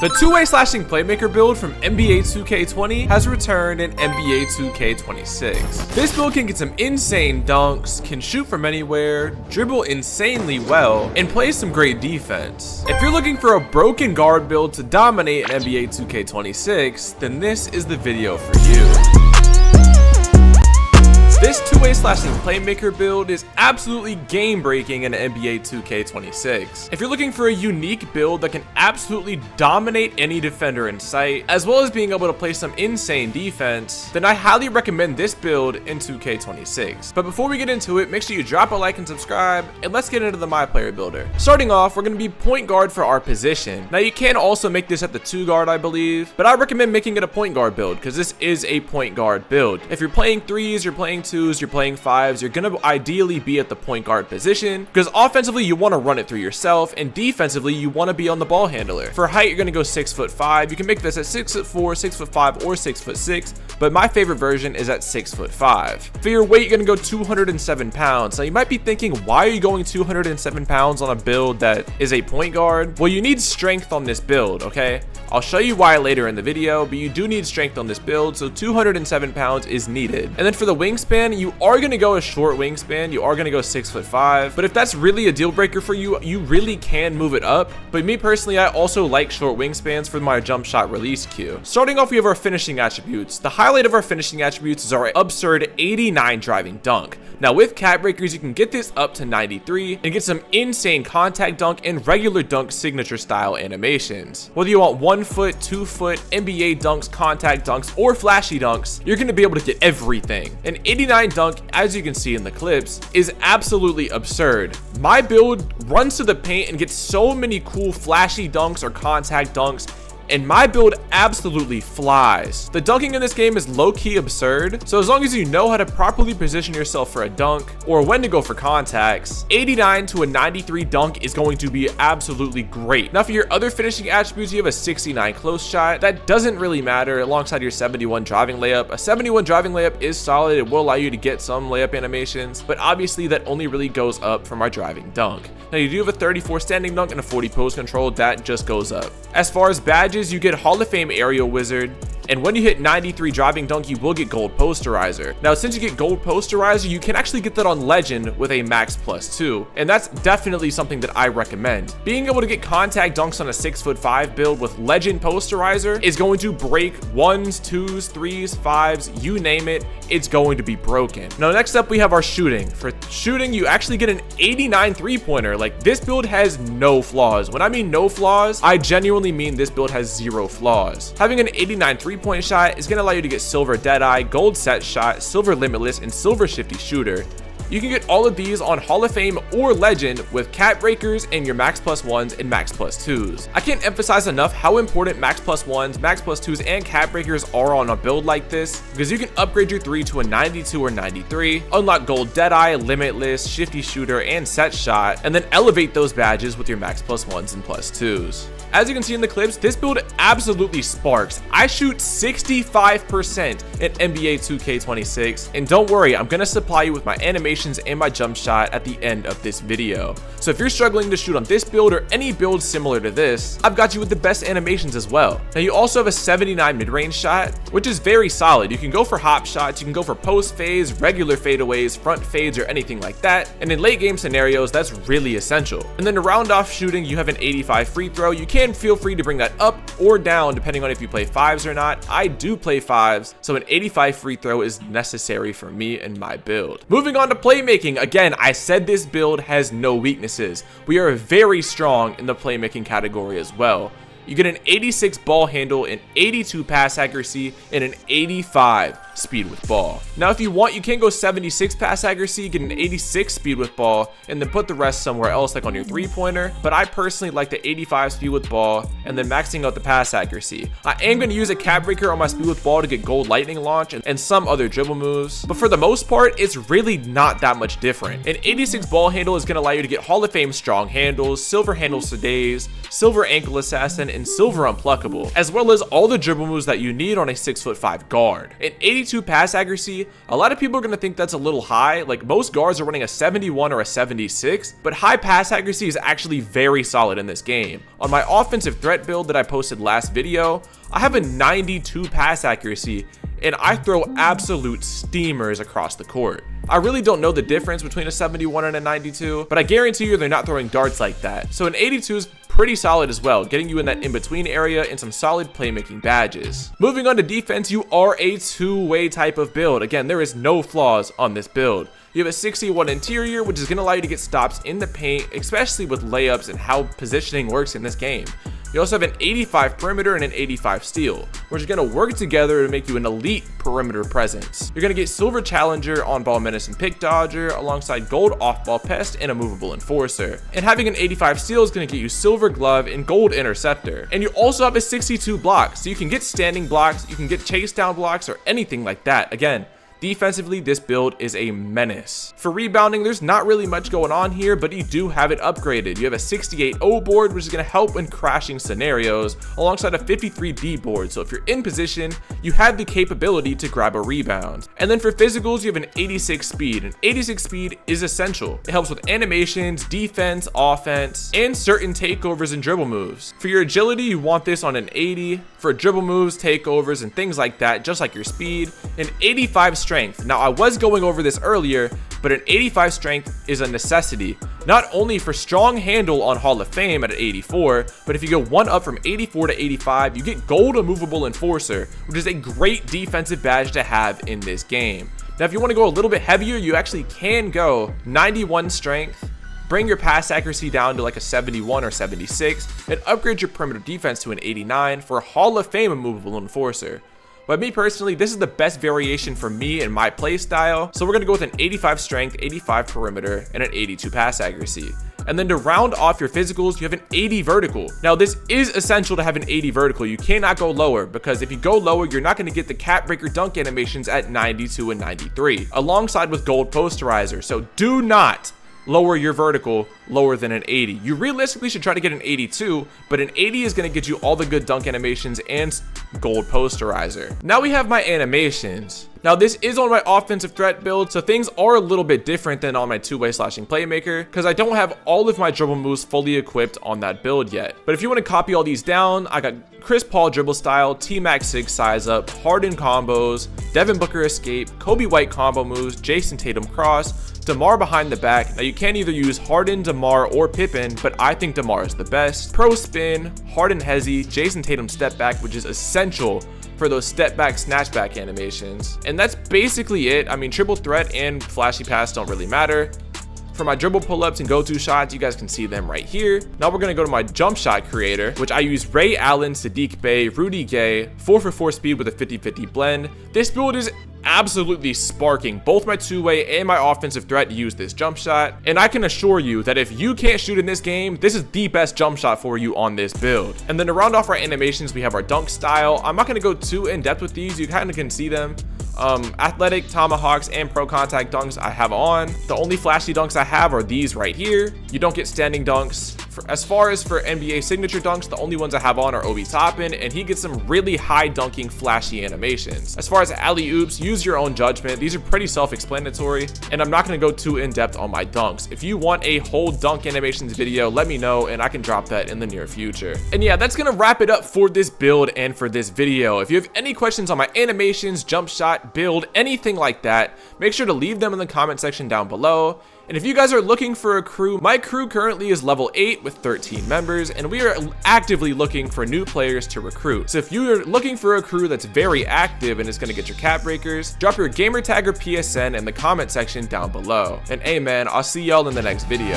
The two-way slashing playmaker build from NBA 2K20 has returned in NBA 2K26. This build can get some insane dunks, can shoot from anywhere, dribble insanely well, and play some great defense. If you're looking for a broken guard build to dominate in NBA 2K26, then this is the video for you. This two-way slashing playmaker build is absolutely game-breaking in NBA 2K26. If you're looking for a unique build that can absolutely dominate any defender in sight, as well as being able to play some insane defense, then I highly recommend this build in 2K26. But before we get into it, make sure you drop a like and subscribe, and let's get into the My Player Builder. Starting off, we're going to be point guard for our position. Now you can also make this at the 2 guard, I believe, but I recommend making it a point guard build because this is a point guard build. If you're playing 3s, you're playing 2s, you're playing 5s, you're gonna ideally be at the point guard position because offensively you want to run it through yourself, and defensively you want to be on the ball handler. For height, you're gonna go 6'5". You can make this at 6'4", 6'5", or 6'6", but my favorite version is at 6'5". For your weight, you're gonna go 207 pounds. Now you might be thinking, why are you going 207 pounds on a build that is a point guard? Well, you need strength on this build, okay? I'll show you why later in the video, but you do need strength on this build, so 207 pounds is needed. And then for the wingspan, you are going to go a short wingspan. You are going to go 6'5", but if that's really a deal breaker for you, you really can move it up. But me personally, I also like short wingspans for my jump shot release queue. Starting off, we have our finishing attributes. The highlight of our finishing attributes is our absurd 89 driving dunk. Now with cap breakers, you can get this up to 93 and get some insane contact dunk and regular dunk signature style animations. Whether you want 1 foot, 2 foot, NBA dunks, contact dunks, or flashy dunks, you're going to be able to get everything. An 89 dunk, as you can see in the clips, is absolutely absurd. My build runs to the paint and gets so many cool flashy dunks or contact dunks, and my build absolutely flies. The dunking in this game is low-key absurd, so as long as you know how to properly position yourself for a dunk or when to go for contacts, 89 to a 93 dunk is going to be absolutely great. Now for your other finishing attributes, you have a 69 close shot. That doesn't really matter alongside your 71 driving layup. A 71 driving layup is solid. It will allow you to get some layup animations, but obviously that only really goes up from our driving dunk. Now you do have a 34 standing dunk and a 40 post control. That just goes up. As far as badges, you get Hall of Fame Aerial Wizard, and when you hit 93 driving dunk, you will get Gold Posterizer. Now, since you get Gold Posterizer, you can actually get that on Legend with a Max +2, and that's definitely something that I recommend. Being able to get contact dunks on a 6'5" build with Legend Posterizer is going to break 1s, 2s, 3s, 5s, you name it, it's going to be broken. Now, next up, we have our shooting. For shooting, you actually get an 89 3-pointer. Like, this build has no flaws. When I mean no flaws, I genuinely mean this build has 0 flaws. Having an 89 3-point shot is going to allow you to get silver deadeye, gold set shot, silver limitless, and silver shifty shooter. You can get all of these on Hall of Fame or Legend with cap breakers and your Max +1s and Max +2s. I can't emphasize enough how important Max +1s, Max +2s, and cap breakers are on a build like this, because you can upgrade your 3 to a 92 or 93, unlock gold deadeye, limitless, shifty shooter, and set shot, and then elevate those badges with your Max +1s and +2s. As you can see in the clips, this build absolutely sparks. I shoot 65% in NBA 2K26, and don't worry, I'm going to supply you with my animations and my jump shot at the end of this video. So if you're struggling to shoot on this build or any build similar to this, I've got you with the best animations as well. Now you also have a 79 mid-range shot, which is very solid. You can go for hop shots, you can go for post fades, regular fadeaways, front fades, or anything like that. And in late game scenarios, that's really essential. And then to round off shooting, you have an 85 free throw. You can feel free to bring that up or down depending on if you play 5s or not. I do play 5s, so an 85 free throw is necessary for me and my build. Moving on to playmaking. Again, I said this build has no weaknesses. We are very strong in the playmaking category as well. You get an 86 ball handle, an 82 pass accuracy, and an 85 speed with ball. Now, if you want, you can go 76 pass accuracy, get an 86 speed with ball, and then put the rest somewhere else, like on your 3-pointer. But I personally like the 85 speed with ball, and then maxing out the pass accuracy. I am going to use a cap breaker on my speed with ball to get gold lightning launch and some other dribble moves. But for the most part, it's really not that much different. An 86 ball handle is going to allow you to get Hall of Fame strong handles, silver handles for days, silver ankle assassin, and silver unpluckable, as well as all the dribble moves that you need on a 6'5" guard. An 82 82 pass accuracy, a lot of people are going to think that's a little high. Like, most guards are running a 71 or a 76, but high pass accuracy is actually very solid in this game. On my offensive threat build that I posted last video, I have a 92 pass accuracy, and I throw absolute steamers across the court. I really don't know the difference between a 71 and a 92, but I guarantee you they're not throwing darts like that. So an 82 is pretty solid as well, getting you in that in-between area and some solid playmaking badges. Moving on to defense, you are a two-way type of build. Again, there is no flaws on this build. You have a 61 interior, which is going to allow you to get stops in the paint, especially with layups and how positioning works in this game. You also have an 85 perimeter and an 85 steal, which are going to work together to make you an elite perimeter presence. You're going to get silver challenger, on-ball menace, and pick dodger, alongside gold off-ball pest and a movable enforcer. And having an 85 steal is going to get you silver glove and gold interceptor. And you also have a 62 block, so you can get standing blocks, you can get chase down blocks, or anything like that. Again, defensively, this build is a menace. For rebounding, there's not really much going on here, but you do have it upgraded. You have a 68 O board, which is going to help when crashing scenarios, alongside a 53 B board. So if you're in position, you have the capability to grab a rebound. And then for physicals, you have an 86 speed, and 86 speed is essential. It helps with animations, defense, offense, and certain takeovers and dribble moves. For your agility, you want this on an 80. For dribble moves, takeovers, and things like that, just like your speed, an 85 strength. Now, I was going over this earlier, but an 85 strength is a necessity, not only for strong handle on Hall of Fame at an 84, but if you go one up from 84 to 85, you get gold immovable enforcer, which is a great defensive badge to have in this game. Now, if you want to go a little bit heavier, you actually can go 91 strength, bring your pass accuracy down to like a 71 or 76, and upgrade your perimeter defense to an 89 for a Hall of Fame immovable enforcer. But me personally, this is the best variation for me and my play style, so we're going to go with an 85 strength, 85 perimeter, and an 82 pass accuracy. And then to round off your physicals, you have an 80 vertical. Now, this is essential to have an 80 vertical. You cannot go lower, because if you go lower, you're not going to get the cap breaker dunk animations at 92 and 93, alongside with gold posterizer. So do not lower your vertical lower than an 80. You realistically should try to get an 82, but an 80 is going to get you all the good dunk animations and gold posterizer. Now we have my animations. Now this is on my offensive threat build, so things are a little bit different than on my two-way slashing playmaker, because I don't have all of my dribble moves fully equipped on that build yet. But if you want to copy all these down, I got Chris Paul dribble style, T-Mac 6 size up, Harden combos, Devin Booker escape, Kobe White combo moves, Jason Tatum cross, DeMar behind the back. Now you can either use Harden, DeMar, or Pippen, but I think DeMar is the best. Pro spin, Harden hezzy, Jason Tatum step back, which is essential for those step back snatch back animations. And that's basically it. I mean, triple threat and flashy pass don't really matter. For my dribble pull-ups and go-to shots, you guys can see them right here. Now we're gonna go to my jump shot creator, which I use Ray Allen, Sadiq Bey, Rudy Gay, 4for4 speed with a 50-50 blend. This build is absolutely sparking. Both my two-way and my offensive threat use this jump shot, and I can assure you that if you can't shoot in this game, this is the best jump shot for you on this build. And then to round off our animations, we have our dunk style. I'm not going to go too in depth with these. You kind of can see them. Athletic, tomahawks, and pro contact dunks I have on. The only flashy dunks I have are these right here. You don't get standing dunks. As far as for NBA signature dunks, the only ones I have on are Obi Toppin, and he gets some really high dunking flashy animations. As far as alley-oops, use your own judgment. These are pretty self-explanatory, and I'm not going to go too in-depth on my dunks. If you want a whole dunk animations video, let me know, and I can drop that in the near future. And yeah, that's going to wrap it up for this build and for this video. If you have any questions on my animations, jump shot, build, anything like that, make sure to leave them in the comment section down below. And if you guys are looking for a crew, my crew currently is level 8 with 13 members, and we are actively looking for new players to recruit. So if you are looking for a crew that's very active and is going to get your cap breakers, drop your gamer tag or PSN in the comment section down below. And amen, I'll see y'all in the next video.